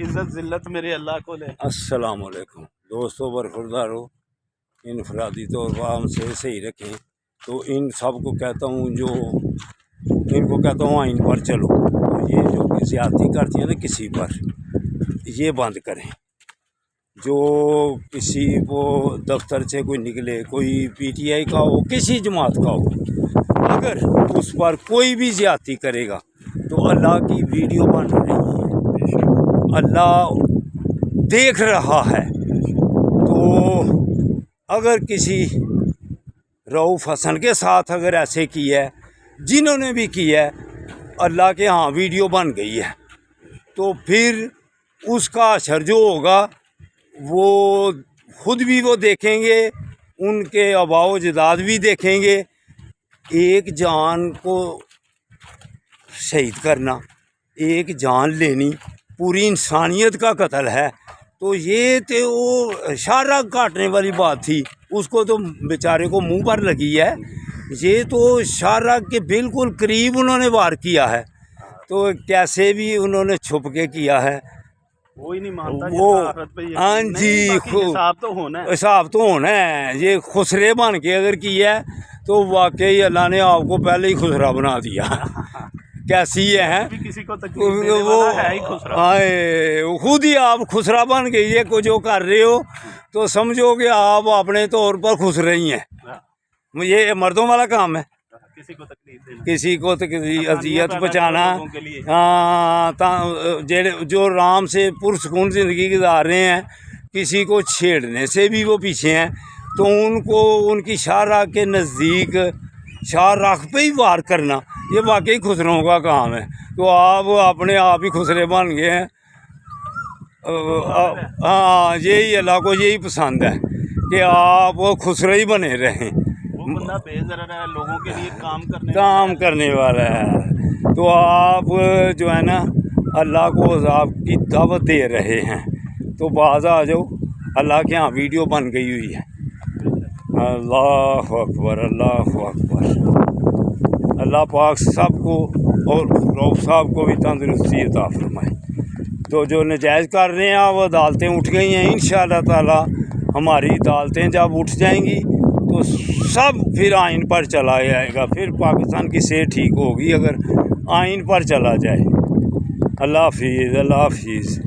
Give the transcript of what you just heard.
عزت ذلت میرے اللہ کو لے۔ السلام علیکم دوستوں، برخوردارو انفرادی طور پر ہم سے صحیح رکھیں۔ تو ان سب کو کہتا ہوں، جو ان کو کہتا ہوں آئین پر چلو، یہ جو زیادتی کرتی ہیں نا کسی پر، یہ بند کریں۔ جو کسی کو دفتر سے کوئی نکلے، کوئی پی ٹی آئی کا ہو، کسی جماعت کا ہو، اگر اس پر کوئی بھی زیادتی کرے گا تو اللہ کی ویڈیو بن رہی ہے، اللہ دیکھ رہا ہے۔ تو اگر کسی رؤوف حسن کے ساتھ اگر ایسے کی ہے، جنہوں نے بھی کی ہے، اللہ کے ہاں ویڈیو بن گئی ہے، تو پھر اس کا اثر جو ہوگا وہ خود بھی وہ دیکھیں گے، ان کے آباء و اجداد بھی دیکھیں گے۔ ایک جان کو شہید کرنا، ایک جان لینی، پوری انسانیت کا قتل ہے۔ تو یہ تو وہ شارہ کاٹنے والی بات تھی، اس کو تو بیچارے کو منہ پر لگی ہے۔ یہ تو شارہ کے بالکل قریب انہوں نے وار کیا ہے، تو کیسے بھی انہوں نے چھپ کے کیا ہے، وہی نہیں مانتا وہ ہاں جی، حساب تو ہونا ہے۔ یہ خسرے بن کے اگر کیا ہے تو واقعی اللہ نے آپ کو پہلے ہی خسرا بنا دیا۔ کیسی ہے کسی کو وہ خود ہی آپ خسرا بن گئی ہے، کو جو کر رہے ہو تو سمجھو کہ آپ اپنے طور پر خسرے ہی ہیں۔ یہ مردوں والا کام ہے، کسی کو اذیت پہنچانا۔ ہاں، جو رام سے پرسکون زندگی گزار رہے ہیں، کسی کو چھیڑنے سے بھی وہ پیچھے ہیں، تو ان کو ان کی شاہراہ کے نزدیک شاہراہ پہ ہی وار کرنا، یہ واقعی خسروں کا کام ہے۔ تو آپ اپنے آپ ہی خسرے بن گئے ہیں۔ ہاں، یہی اللہ کو یہی پسند ہے کہ آپ خسرے ہی بنے رہیں، لوگوں کے لیے کام کرنے والا ہے۔ تو آپ جو ہے نا اللہ کو عذاب کی دعوت دے رہے ہیں، تو باز آ جاؤ، اللہ کے ہاں ویڈیو بن گئی ہوئی ہے۔ اللہ اکبر، اللہ اکبر۔ اللہ پاک سب کو اور رؤوف صاحب کو بھی تندرستی عطا فرمائے۔ تو جو نجائز کر رہے ہیں وہ عدالتیں اٹھ گئی ہیں، انشاءاللہ تعالی ہماری عدالتیں جب اٹھ جائیں گی تو سب پھر آئین پر چلا جائے گا، پھر پاکستان کی صحت ٹھیک ہوگی اگر آئین پر چلا جائے۔ اللہ حافظ، اللہ حافظ۔